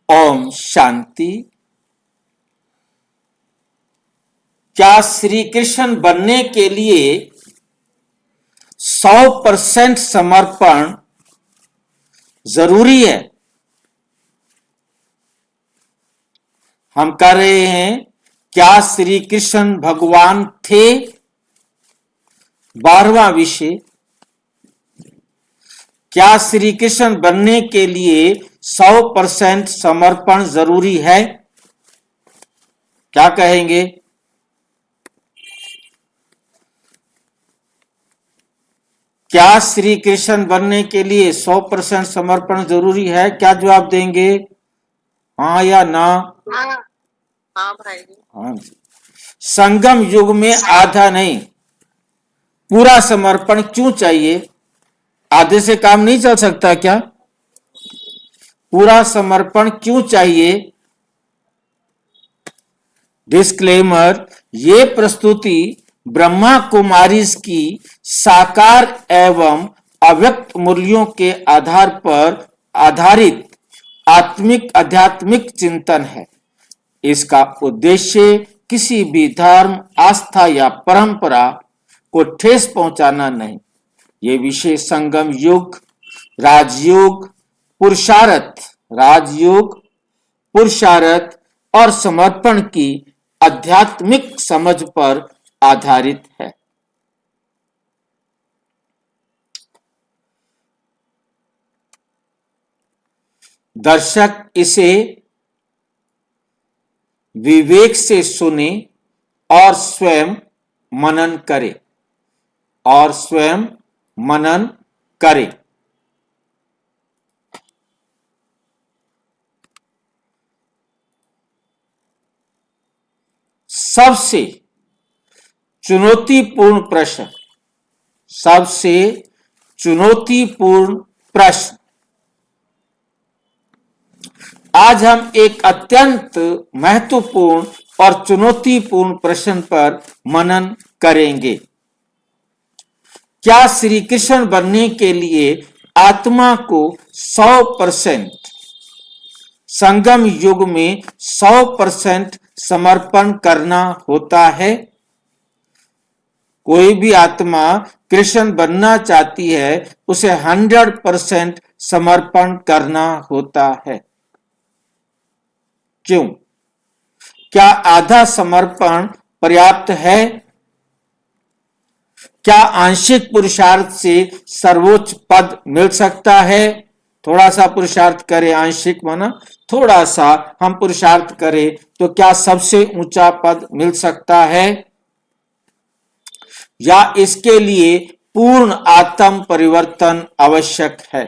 ओम शांति। क्या श्री कृष्ण बनने के लिए 100% समर्पण जरूरी है? हम कर रहे हैं, क्या श्री कृष्ण भगवान थे? 12वां विषय, क्या श्री कृष्ण बनने के लिए 100% समर्पण जरूरी है? क्या कहेंगे? क्या श्री कृष्ण बनने के लिए 100% समर्पण जरूरी है? क्या जवाब देंगे, हाँ या ना? हाँ हाँ भाई जी। हाँ जी। संगम युग में आधा नहीं, पूरा समर्पण क्यों चाहिए? आधे से काम नहीं चल सकता क्या? पूरा समर्पण क्यों चाहिए? डिस्क्लेमर, ये प्रस्तुति ब्रह्मा कुमारीज की साकार एवं अव्यक्त मूल्यों के आधार पर आधारित आध्यात्मिक चिंतन है। इसका उद्देश्य किसी भी धर्म, आस्था या परंपरा को ठेस पहुंचाना नहीं। ये विषय संगम युग, राजयोग, पुरुषार्थ राजयोग पुरुषार्थ और समर्पण की आध्यात्मिक समझ पर आधारित है। दर्शक इसे विवेक से सुने और स्वयं मनन करे सबसे चुनौतीपूर्ण प्रश्न, सबसे चुनौतीपूर्ण प्रश्न। आज हम एक अत्यंत महत्वपूर्ण और चुनौतीपूर्ण प्रश्न पर मनन करेंगे। क्या श्री कृष्ण बनने के लिए आत्मा को 100% संगम युग में 100% समर्पण करना होता है? कोई भी आत्मा कृष्ण बनना चाहती है, उसे 100% समर्पण करना होता है। क्यों? क्या आधा समर्पण पर्याप्त है? क्या आंशिक पुरुषार्थ से सर्वोच्च पद मिल सकता है? थोड़ा सा पुरुषार्थ करें, आंशिक माना थोड़ा सा हम पुरुषार्थ करें तो क्या सबसे ऊंचा पद मिल सकता है, या इसके लिए पूर्ण आत्म परिवर्तन आवश्यक है?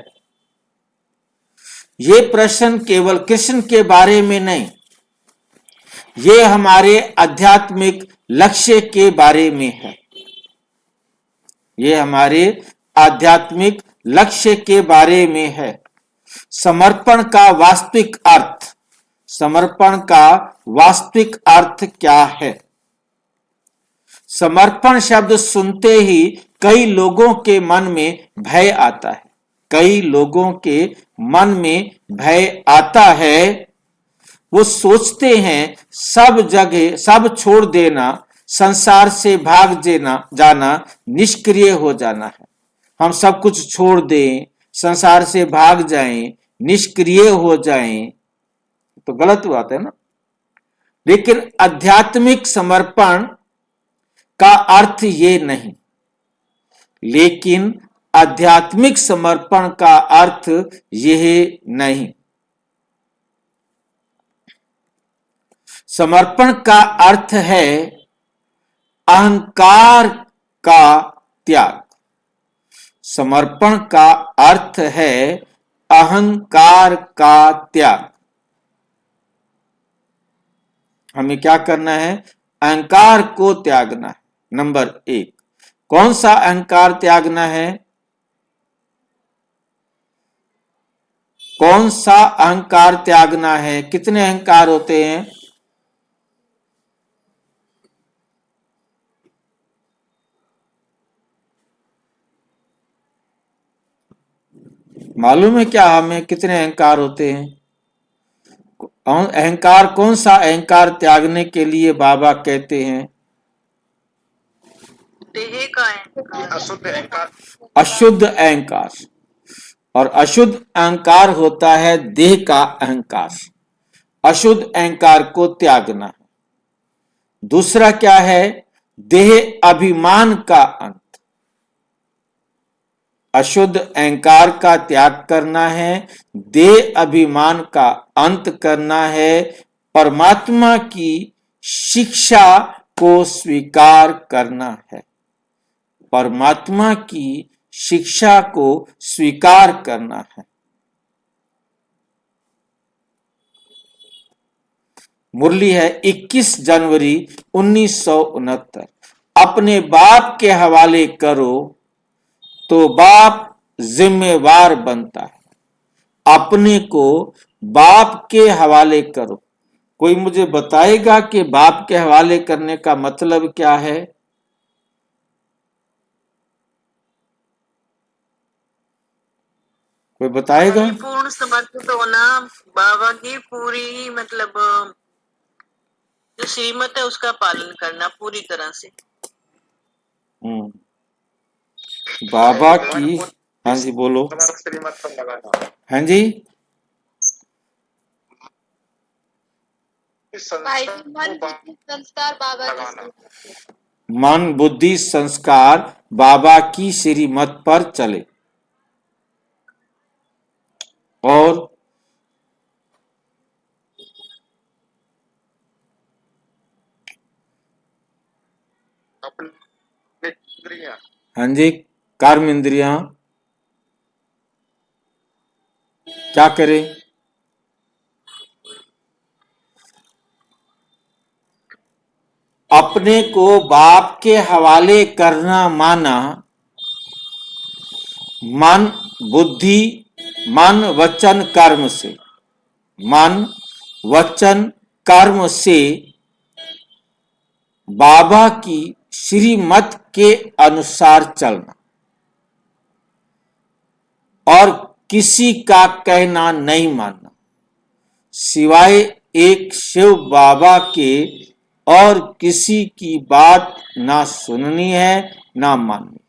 ये प्रश्न केवल कृष्ण के बारे में नहीं, ये हमारे आध्यात्मिक लक्ष्य के बारे में है। ये हमारे आध्यात्मिक लक्ष्य के बारे में है। समर्पण का वास्तविक अर्थ, समर्पण का वास्तविक अर्थ क्या है? समर्पण शब्द सुनते ही कई लोगों के मन में भय आता है। कई लोगों के मन में भय आता है। वो सोचते हैं सब जगह सब छोड़ देना, संसार से भाग जाना, निष्क्रिय हो जाना है। हम सब कुछ छोड़ दें, संसार से भाग जाएं, निष्क्रिय हो जाएं, तो गलत बात है ना। लेकिन आध्यात्मिक समर्पण का अर्थ ये नहीं। लेकिन आध्यात्मिक समर्पण का अर्थ यह नहीं। समर्पण का अर्थ है अहंकार का त्याग। समर्पण का अर्थ है अहंकार का त्याग। हमें क्या करना है? अहंकार को त्यागना है। नंबर 1, कौन सा अहंकार त्यागना है? कौन सा अहंकार त्यागना है? कितने अहंकार होते हैं? मालूम है क्या हमें कितने अहंकार होते हैं? और अहंकार, कौन सा अहंकार त्यागने के लिए बाबा कहते हैं? देह का अहंकार। अशुद्ध अहंकार। अशुद्ध अहंकार। और अशुद्ध अहंकार होता है देह का अहंकार। अशुद्ध अहंकार को त्यागना है। दूसरा क्या है? देह अभिमान का अंत। अशुद्ध अहंकार का त्याग करना है, देह अभिमान का अंत करना है, परमात्मा की शिक्षा को स्वीकार करना है। परमात्मा की शिक्षा को स्वीकार करना है। मुरली है 21 जनवरी 1969। अपने बाप के हवाले करो तो बाप जिम्मेवार बनता है। अपने को बाप के हवाले करो। कोई मुझे बताएगा कि बाप के हवाले करने का मतलब क्या है? कोई बताएगा? पूर्ण समर्पित होना, बाबा की पूरी मतलब जो श्रीमत है उसका पालन करना पूरी तरह से। बाबा की, हाँ जी बोलो। श्रीमत पर लगाना। हाँ जी, संस्कार बाबा लगाना। मन बुद्धि संस्कार बाबा की श्रीमत पर चले। और अपने इंद्रियां। हाँ जी, कर्म इंद्रियां क्या करें? अपने को बाप के हवाले करना माना मन बुद्धि मन वचन कर्म से, मन वचन कर्म से बाबा की श्रीमत के अनुसार चलना और किसी का कहना नहीं मानना सिवाय एक शिव बाबा के, और किसी की बात ना सुननी है ना माननी।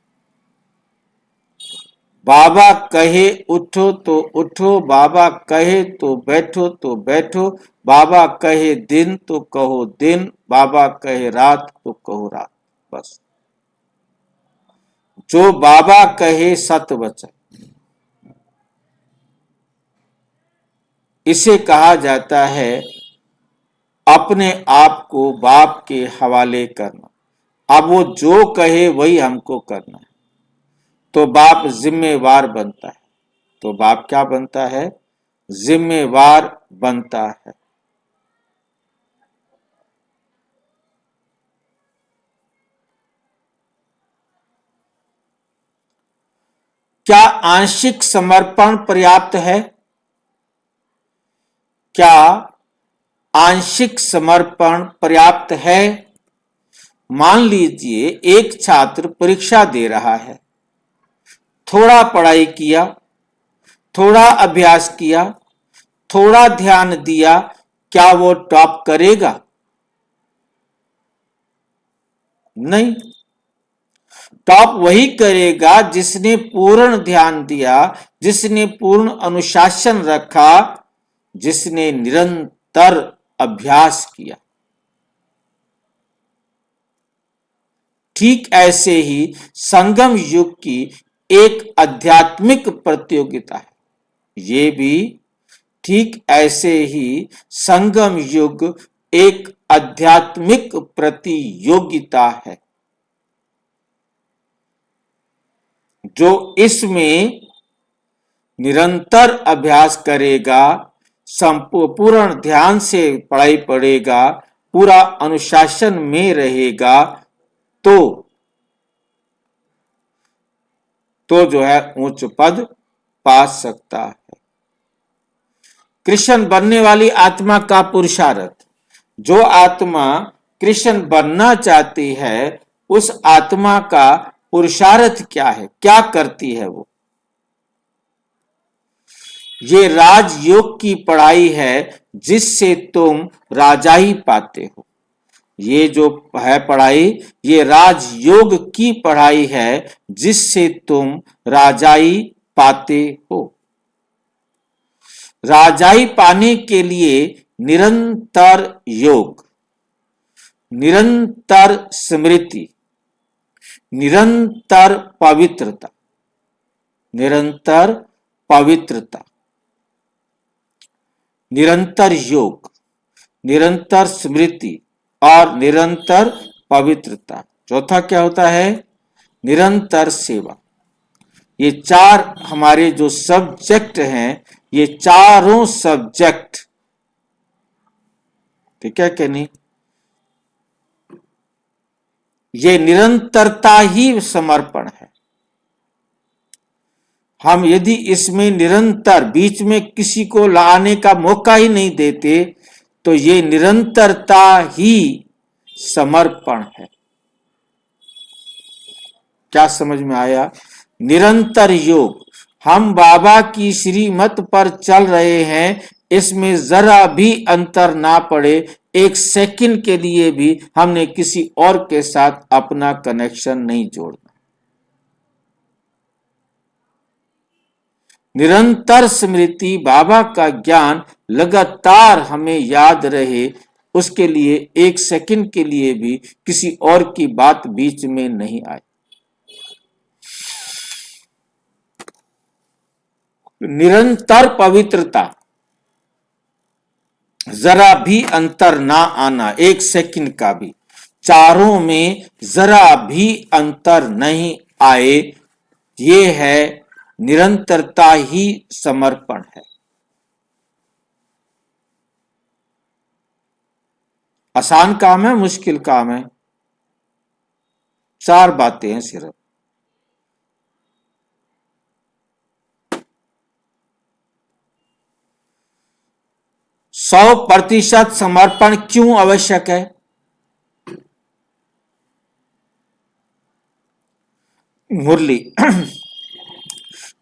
बाबा कहे उठो तो उठो, बाबा कहे तो बैठो, बाबा कहे दिन तो कहो दिन, बाबा कहे रात तो कहो रात। बस जो बाबा कहे सत वचन, इसे कहा जाता है अपने आप को बाप के हवाले करना। अब वो जो कहे वही हमको करना है, तो बाप जिम्मेवार बनता है। तो बाप क्या बनता है? जिम्मेवार बनता है। क्या आंशिक समर्पण पर्याप्त है? क्या आंशिक समर्पण पर्याप्त है? मान लीजिए एक छात्र परीक्षा दे रहा है, थोड़ा पढ़ाई किया, थोड़ा अभ्यास किया, थोड़ा ध्यान दिया, क्या वो टॉप करेगा? नहीं। टॉप वही करेगा जिसने पूर्ण ध्यान दिया, जिसने पूर्ण अनुशासन रखा, जिसने निरंतर अभ्यास किया। ठीक ऐसे ही संगम युग की एक आध्यात्मिक प्रतियोगिता है। ये भी ठीक ऐसे ही संगम युग एक आध्यात्मिक प्रतियोगिता है, जो इसमें निरंतर अभ्यास करेगा, संपूर्ण ध्यान से पढ़ाई पढ़ेगा, पूरा अनुशासन में रहेगा, तो जो है उच्च पद पा सकता है। कृष्ण बनने वाली आत्मा का पुरुषार्थ। जो आत्मा कृष्ण बनना चाहती है, उस आत्मा का पुरुषार्थ क्या है? क्या करती है वो? ये राजयोग की पढ़ाई है जिससे तुम राजाई पाते हो। ये जो है पढ़ाई, ये राजयोग की पढ़ाई है जिससे तुम राजाई पाते हो। राजाई पाने के लिए निरंतर योग, निरंतर स्मृति, निरंतर पवित्रता, निरंतर पवित्रता, निरंतर योग, निरंतर स्मृति और निरंतर पवित्रता। चौथा क्या होता है? निरंतर सेवा। ये चार हमारे जो सब्जेक्ट हैं, ये चारों सब्जेक्ट, ठीक है कि नहीं, ये निरंतरता ही समर्पण है। हम यदि इसमें निरंतर बीच में किसी को लाने का मौका ही नहीं देते तो ये निरंतरता ही समर्पण है। क्या समझ में आया? निरंतर योग, हम बाबा की श्रीमत पर चल रहे हैं, इसमें जरा भी अंतर ना पड़े, एक सेकंड के लिए भी हमने किसी और के साथ अपना कनेक्शन नहीं जोड़ना। निरंतर स्मृति, बाबा का ज्ञान लगातार हमें याद रहे, उसके लिए एक सेकंड के लिए भी किसी और की बात बीच में नहीं आए। निरंतर पवित्रता, जरा भी अंतर ना आना, एक सेकंड का भी, चारों में जरा भी अंतर नहीं आए, ये है निरंतरता ही समर्पण है। आसान काम है, मुश्किल काम है? चार बातें हैं सिर्फ। सौ प्रतिशत समर्पण क्यों आवश्यक है? मुरली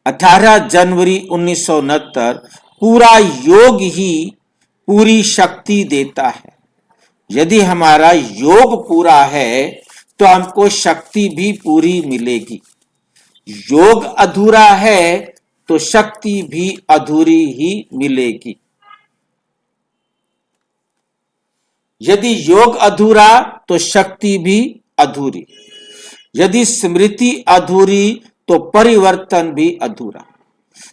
18 जनवरी 1969, पूरा योग ही पूरी शक्ति देता है। यदि हमारा योग पूरा है तो हमको शक्ति भी पूरी मिलेगी। योग अधूरा है तो शक्ति भी अधूरी ही मिलेगी। यदि योग अधूरा तो शक्ति भी अधूरी, यदि स्मृति अधूरी तो परिवर्तन भी अधूरा,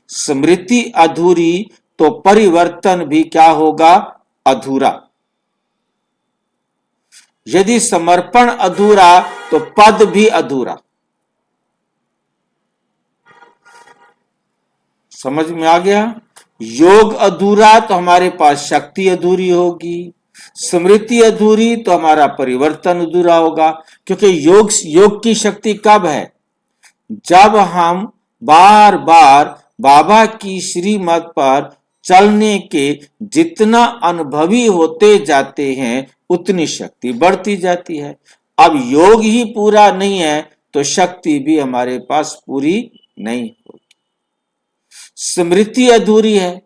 स्मृति अधूरी तो परिवर्तन भी क्या होगा? अधूरा। यदि समर्पण अधूरा तो पद भी अधूरा। समझ में आ गया? योग अधूरा तो हमारे पास शक्ति अधूरी होगी, स्मृति अधूरी तो हमारा परिवर्तन अधूरा होगा। क्योंकि योग की शक्ति कब है? जब हम बार बार बाबा की श्रीमत पर चलने के जितना अनुभवी होते जाते हैं उतनी शक्ति बढ़ती जाती है। अब योग ही पूरा नहीं है तो शक्ति भी हमारे पास पूरी नहीं होगी। स्मृति अधूरी है,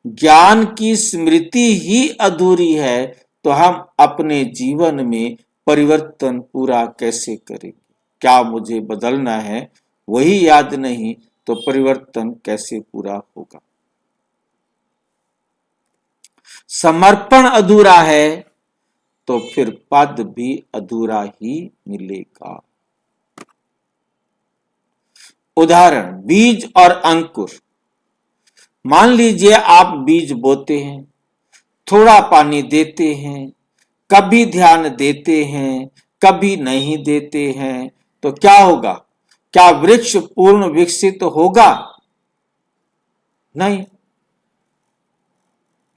ज्ञान की स्मृति ही अधूरी है, तो हम अपने जीवन में परिवर्तन पूरा कैसे करेंगे? क्या मुझे बदलना है वही याद नहीं तो परिवर्तन कैसे पूरा होगा? समर्पण अधूरा है तो फिर पद भी अधूरा ही मिलेगा। उदाहरण, बीज और अंकुर। मान लीजिए आप बीज बोते हैं, थोड़ा पानी देते हैं, कभी ध्यान देते हैं, कभी नहीं देते हैं, तो क्या होगा? क्या वृक्ष पूर्ण विकसित होगा? नहीं,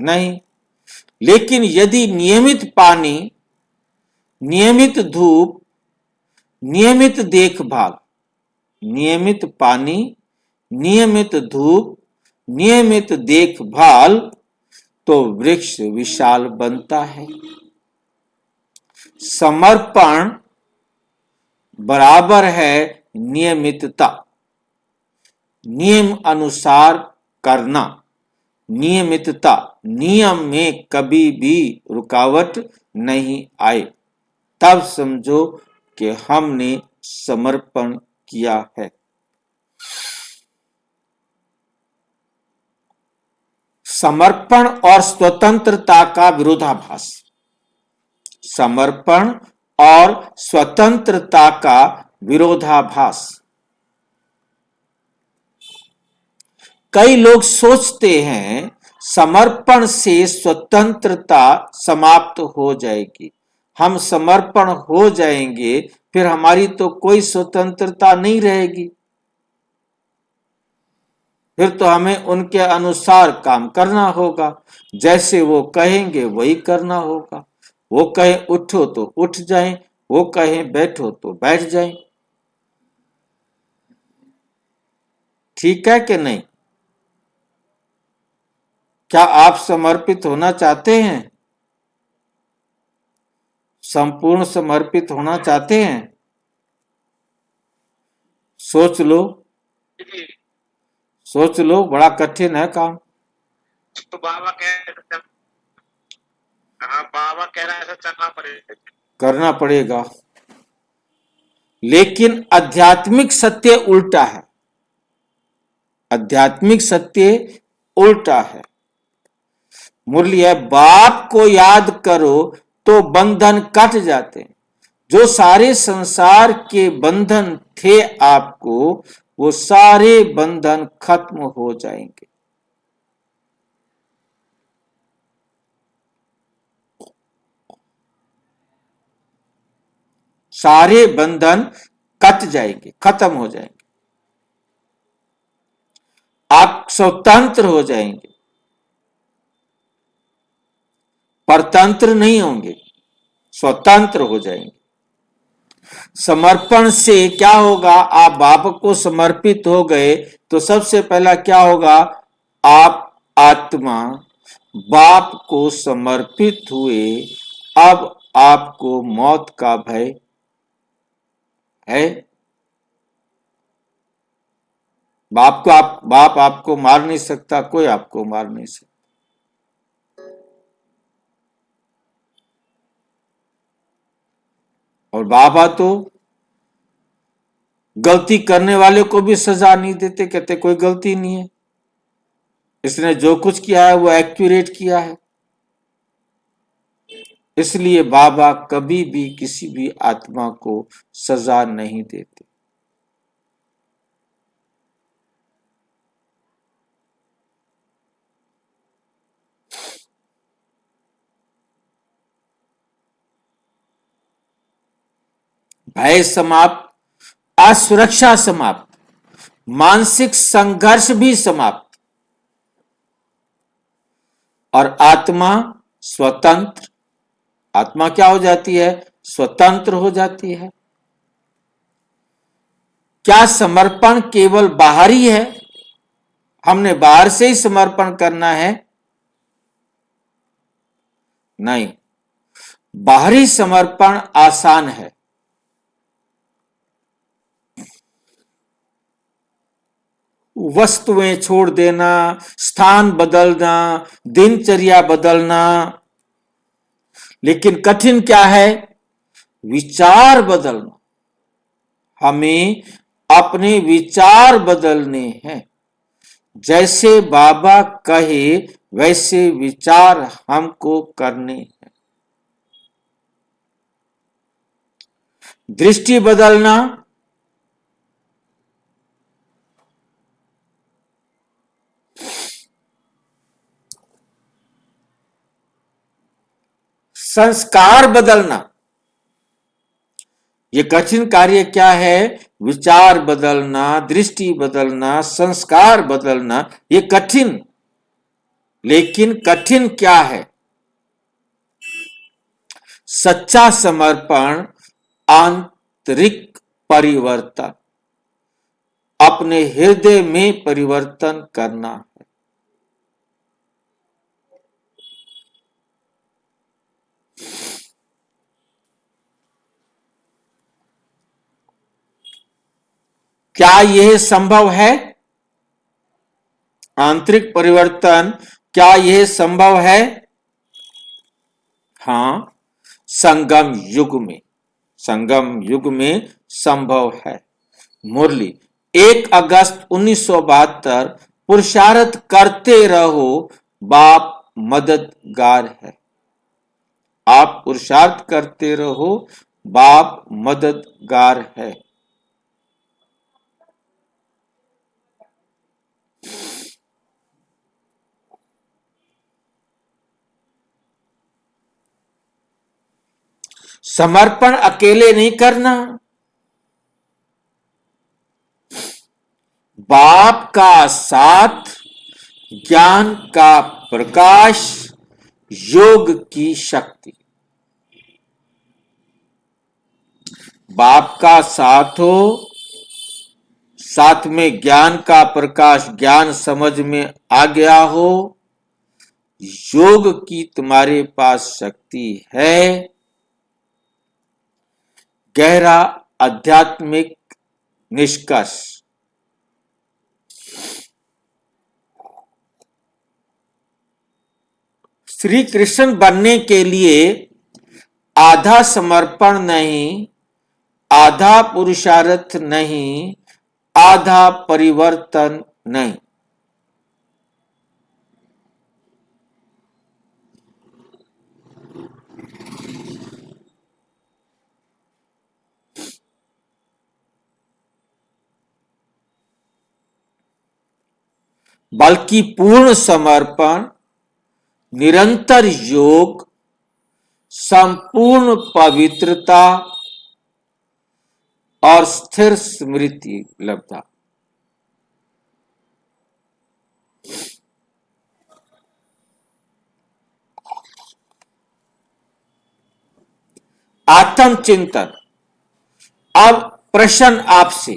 नहीं। लेकिन यदि नियमित पानी, नियमित धूप, नियमित देखभाल, नियमित पानी, नियमित धूप, नियमित देखभाल, तो वृक्ष विशाल बनता है। समर्पण बराबर है नियमितता, नियम अनुसार करना, नियमितता, नियम में कभी भी रुकावट नहीं आए, तब समझो कि हमने समर्पण किया है। समर्पण और स्वतंत्रता का विरोधाभास। समर्पण और स्वतंत्रता का विरोधाभास। कई लोग सोचते हैं समर्पण से स्वतंत्रता समाप्त हो जाएगी। हम समर्पण हो जाएंगे फिर हमारी तो कोई स्वतंत्रता नहीं रहेगी, फिर तो हमें उनके अनुसार काम करना होगा, जैसे वो कहेंगे वही करना होगा। वो कहें उठो तो उठ जाएं, वो कहें बैठो तो बैठ जाएं। ठीक है कि नहीं? क्या आप समर्पित होना चाहते हैं? संपूर्ण समर्पित होना चाहते हैं? सोच लो, जी, सोच लो, बड़ा कठिन है काम। तो बाबा कह हाँ बाबा कह रहा है ऐसा चलना पड़ेगा। करना पड़ेगा, लेकिन आध्यात्मिक सत्य उल्टा है। आध्यात्मिक सत्य उल्टा है। मुरली है, बाप को याद करो तो बंधन कट जाते हैं। जो सारे संसार के बंधन थे आपको, वो सारे बंधन खत्म हो जाएंगे। सारे बंधन कट जाएंगे, खत्म हो जाएंगे। आप स्वतंत्र हो जाएंगे, परतंत्र नहीं होंगे, स्वतंत्र हो जाएंगे। समर्पण से क्या होगा? आप बाप को समर्पित हो गए तो सबसे पहला क्या होगा? आप आत्मा बाप को समर्पित हुए, अब आपको मौत का भय है। बाप आपको मार नहीं सकता, कोई आपको मार नहीं सकता। और बाबा तो गलती करने वाले को भी सजा नहीं देते, कहते कोई गलती नहीं है, इसने जो कुछ किया है वो एक्यूरेट किया है। इसलिए बाबा कभी भी किसी भी आत्मा को सजा नहीं देते। भय समाप्त, असुरक्षा समाप्त, मानसिक संघर्ष भी समाप्त, और आत्मा स्वतंत्र। आत्मा क्या हो जाती है? स्वतंत्र हो जाती है। क्या समर्पण केवल बाहरी है? हमने बाहर से ही समर्पण करना है? नहीं, बाहरी समर्पण आसान है। वस्तुएं छोड़ देना, स्थान बदलना, दिनचर्या बदलना, लेकिन कठिन क्या है? विचार बदलना। हमें अपने विचार बदलने हैं। जैसे बाबा कहे वैसे विचार हमको करने हैं। दृष्टि बदलना, संस्कार बदलना। ये कठिन कार्य क्या है? विचार बदलना, दृष्टि बदलना, संस्कार बदलना, ये कठिन। लेकिन कठिन क्या है? सच्चा समर्पण, आंतरिक परिवर्तन, अपने हृदय में परिवर्तन करना है। क्या यह संभव है? आंतरिक परिवर्तन, क्या यह संभव है? हाँ, संगम युग में संभव है। मुरली, 1 अगस्त 1972, पुरुषार्थ करते रहो, बाप मददगार है। आप पुरुषार्थ करते रहो, बाप मददगार है। समर्पण अकेले नहीं करना, बाप का साथ, ज्ञान का प्रकाश, योग की शक्ति। बाप का साथ हो, साथ में ज्ञान का प्रकाश, ज्ञान समझ में आ गया हो, योग की तुम्हारे पास शक्ति है। गहरा आध्यात्मिक निष्कर्ष, श्री कृष्ण बनने के लिए आधा समर्पण नहीं, आधा पुरुषार्थ नहीं, आधा परिवर्तन नहीं। बल्कि पूर्ण समर्पण, निरंतर योग, संपूर्ण पवित्रता और स्थिर स्मृति लब्धा। आत्मचिंतन। अब प्रश्न आपसे,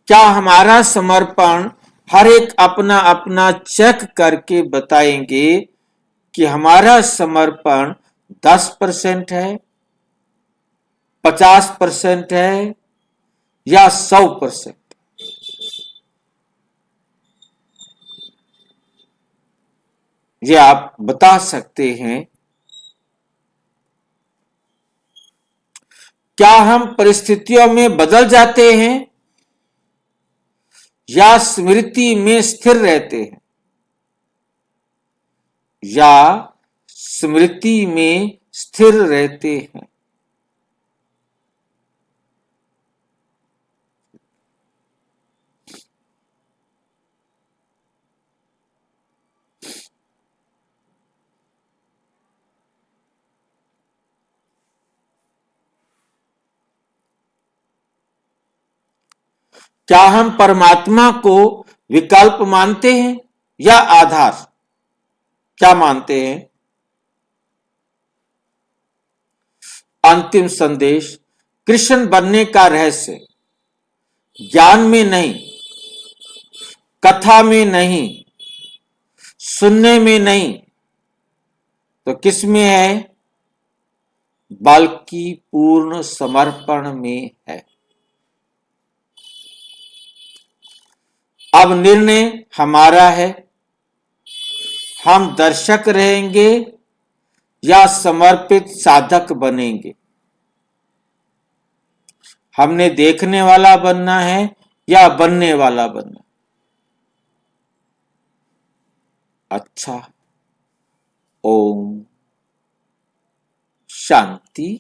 क्या हमारा समर्पण, हर एक अपना अपना चेक करके बताएंगे कि हमारा समर्पण 10% है, 50% है या 100%? ये आप बता सकते हैं। क्या हम परिस्थितियों में बदल जाते हैं या स्मृति में स्थिर रहते हैं, या स्मृति में स्थिर रहते हैं? क्या हम परमात्मा को विकल्प मानते हैं या आधार? क्या मानते हैं? अंतिम संदेश, कृष्ण बनने का रहस्य ज्ञान में नहीं, कथा में नहीं, सुनने में नहीं, तो किस में है? बल्कि पूर्ण समर्पण में है। अब निर्णय हमारा है, हम दर्शक रहेंगे या समर्पित साधक बनेंगे। हमने देखने वाला बनना है या बनने वाला बनना? अच्छा, ओम शांति।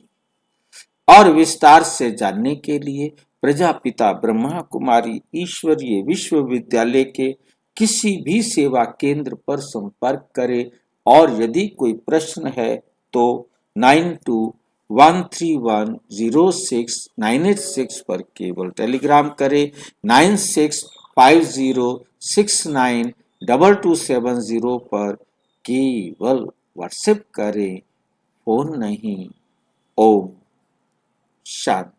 और विस्तार से जानने के लिए प्रजापिता ब्रह्मा कुमारी ईश्वरीय विश्वविद्यालय के किसी भी सेवा केंद्र पर संपर्क करें, और यदि कोई प्रश्न है तो 9213106986 पर केवल टेलीग्राम करें, 9650692270 पर केवल व्हाट्सएप करें, फोन नहीं। ओम शांति।